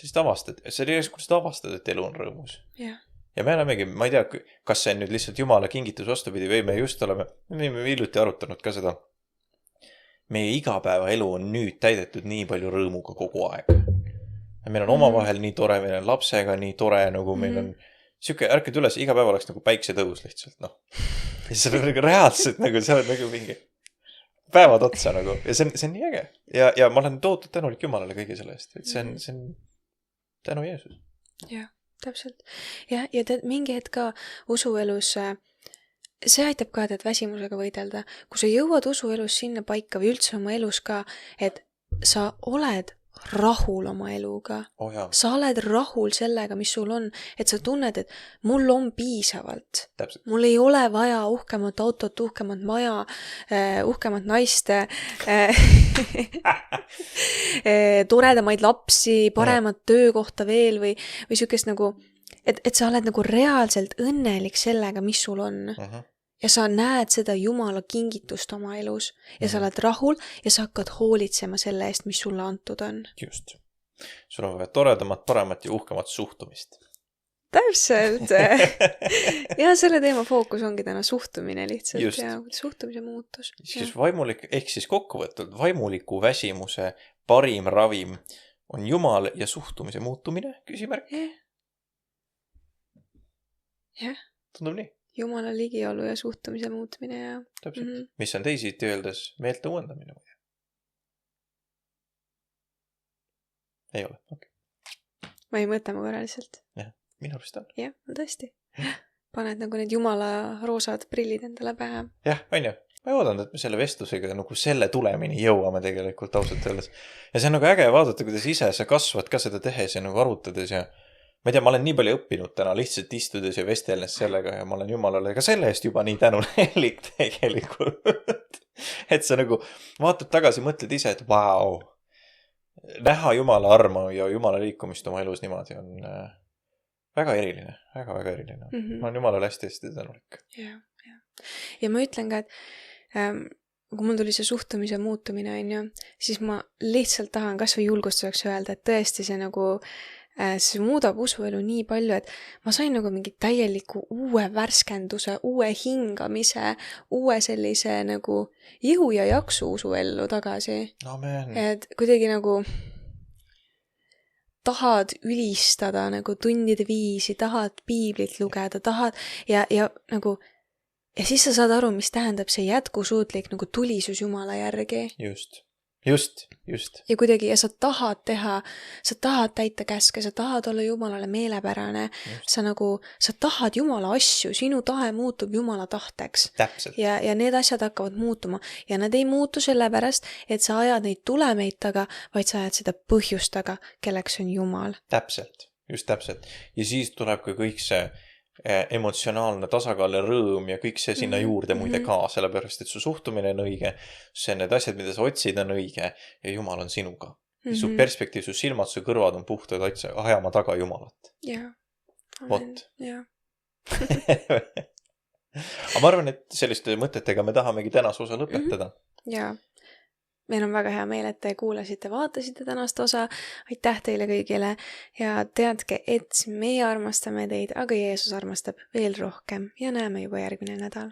Siis avastad, et elu on rõõmus. Ja me olemegi, ma ei tea, kas see on nüüd lihtsalt Jumala kingitus vastupidi või me just oleme hiljuti arutanud ka seda. Meie igapäevaelu on nüüd täidetud nii palju rõõmuga kogu aeg. Meil on omavahel nii tore, meil on lapsega nii tore, nagu meil on siuke, ärkad üles, iga päev oleks nagu päiksetõus lihtsalt, Ja see on nagu reaalselt, nagu sa oled nagu mingi päevad otsa nagu ja see on nii äge. Ja ma olen tootnud tänulik Jumalale kõige selle eest, et see on tänu Jeesus. Jah, täpselt. Ja mingi hetk ka usuelus, see aitab ka, et väsimusega võidelda. Kui sa jõuad usuelus sinna paika või üldse oma elus ka, et sa oled rahul oma eluga. Oh jaa, Sa oled rahul sellega, mis sul on, et sa tunned, et mul on piisavalt. täpselt. Mul ei ole vaja uhkemat autot, uhkemat maja, uhkemat naist, toredamaid lapsi, paremat töökohta veel või siukest nagu, et sa oled nagu reaalselt õnnelik sellega, mis sul on. Ja sa näed seda Jumala kingitust oma elus ja sa oled rahul ja sa hakkad hoolitsema selle eest, mis sulle antud on. Just. Sul on vaja toredamat, paremat ja uhkemat suhtumist. Täpselt. Ja selle teema fookus ongi täna suhtumine lihtsalt. Just. Ja suhtumise muutus. Siis ehk siis kokkuvõttult vaimuliku väsimuse parim ravim on Jumal ja suhtumise muutumine, küsimärk. Jah. Tundub nii. Jumala ligiolu ja suhtumise muutmine ja... Täpselt. Mis on teisiti öeldes meelte uuendamine? Ei ole, okei. Ma ei mõtle mu korra lihtsalt. Jah, minu arust on. Jah, tõesti. Paned nagu need Jumala roosad prillid endale pähe. Jah, on ju. Ma oodan, et me selle vestlusega nagu selle tulemini jõuame tegelikult ausalt öeldes. Ja see on nagu äge vaadata, kuidas ise sa kasvad ka seda tehes ja nagu arutades ja ma ei tea, ma olen nii palju õppinud täna lihtsalt istudes ja vestelnes sellega ja ma olen Jumalale ka selle eest juba nii tänulik tegelikult. Et sa nagu vaatad tagasi, mõtled ise, et vau, näha Jumala armu ja Jumala liikumist oma elus niimoodi on väga eriline, väga eriline. Ma olen Jumalale hästi tänulik. Ja ma ütlen ka, et kui mul tuli see suhtumise muutumine, siis ma lihtsalt tahan kas või julgustuseks öelda, et tõesti see nagu see muudab usuelu nii palju, et ma sain nagu mingi täieliku uue värskenduse, uue hingamise, uue sellise nagu ihu ja jaksu usuellu tagasi. Amen. Et kuidagi nagu tahad ülistada nagu tundide viisi, tahad piiblit lugeda, tahad ja nagu ja siis sa saad aru, mis tähendab see jätkusuutlik nagu tulisus Jumala järgi. Just. Ja kuidagi, ja sa tahad täita käske, sa tahad olla Jumalale meelepärane, sa tahad Jumala asju, sinu tahe muutub Jumala tahteks. Täpselt. Ja need asjad hakkavad muutuma ja nad ei muutu sellepärast, et sa ajad neid tulemeid taga, vaid sa ajad seda põhjust taga, kelleks on Jumal. Täpselt, just täpselt. Ja siis tuleb ka kõik see emotsionaalne tasakaal ja rõõm ja kõik see sinna juurde muide ka, sellepärast et su suhtumine on õige, see need asjad, mida sa otsid, on õige ja Jumal on sinuga. Su perspektiiv, su silmad, su kõrvad on puhtad, ajama taga Jumalat. Jah. Vot. Aga ma arvan, et selliste mõtetega me tahamegi tänase osa lõpetada. Jaa. Meil on väga hea meel, et te kuulasite, vaatasite tänast osa. Aitäh teile kõigile ja teadke, et meie armastame teid, aga Jeesus armastab veel rohkem ja näeme juba järgmine nädal.